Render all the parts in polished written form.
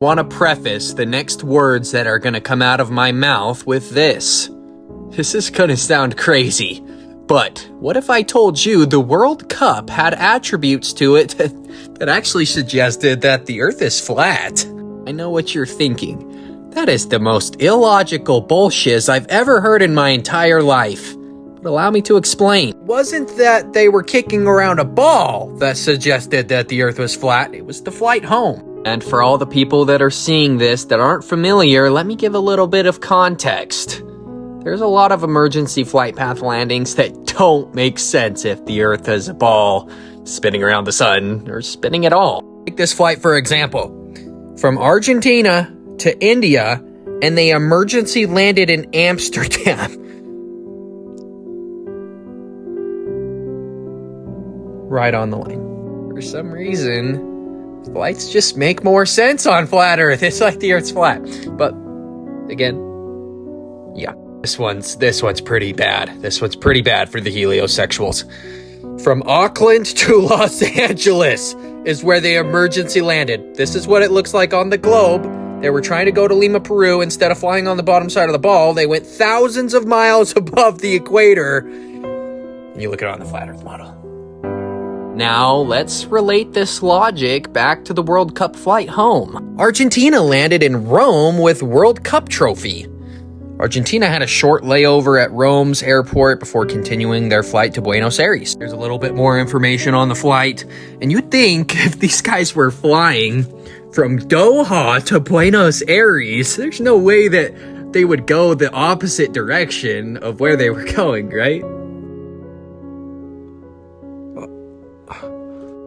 Want to preface the next words that are going to come out of my mouth with this. This is going to sound crazy, but what if I told you the World Cup had attributes to it that actually suggested that the Earth is flat? I know what you're thinking. That is the most illogical bullshit I've ever heard in my entire life. But allow me to explain. It wasn't that they were kicking around a ball that suggested that the Earth was flat. It was the flight home. And for all the people that are seeing this that aren't familiar, let me give a little bit of context. There's a lot of emergency flight path landings that don't make sense if the Earth is a ball spinning around the sun or spinning at all. Take this flight for example. From Argentina to India, and they emergency landed in Amsterdam. Right on the line. For some reason, flights just make more sense on flat Earth. It's like the Earth's flat. But again, yeah, this one's pretty bad. This one's pretty bad for the heliosexuals. From Auckland to Los Angeles is where they emergency landed. This is what it looks like on the globe. They were trying to go to Lima, Peru. Instead of flying on the bottom side of the ball, they went thousands of miles above the equator. And you look at it on the flat Earth model. Now, let's relate this logic back to the World Cup flight home. Argentina landed in Rome with World Cup trophy. Argentina had a short layover at Rome's airport before continuing their flight to Buenos Aires. There's a little bit more information on the flight, and you'd think if these guys were flying from Doha to Buenos Aires, there's no way that they would go the opposite direction of where they were going, right?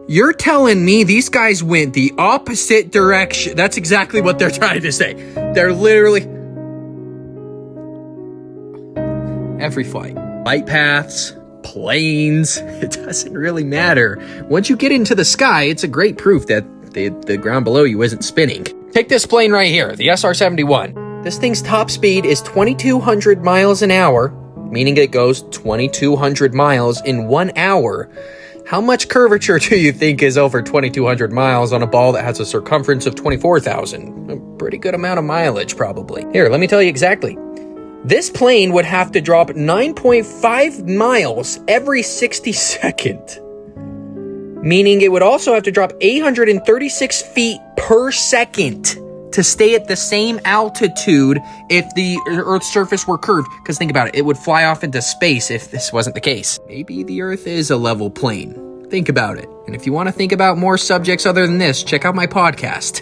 You're telling me these guys went the opposite direction? That's exactly what they're trying to say. They're literally... every flight. Flight paths, planes, it doesn't really matter. Once you get into the sky, it's a great proof that the ground below you isn't spinning. Take this plane right here, the SR-71. This thing's top speed is 2,200 miles an hour, meaning it goes 2,200 miles in 1 hour. How much curvature do you think is over 2,200 miles on a ball that has a circumference of 24,000? A pretty good amount of mileage, probably. Here, let me tell you exactly. This plane would have to drop 9.5 miles every 60 seconds. Meaning it would also have to drop 836 feet per second to stay at the same altitude if the Earth's surface were curved. Because think about it, it would fly off into space if this wasn't the case. Maybe the Earth is a level plane. Think about it. And if you want to think about more subjects other than this, check out my podcast.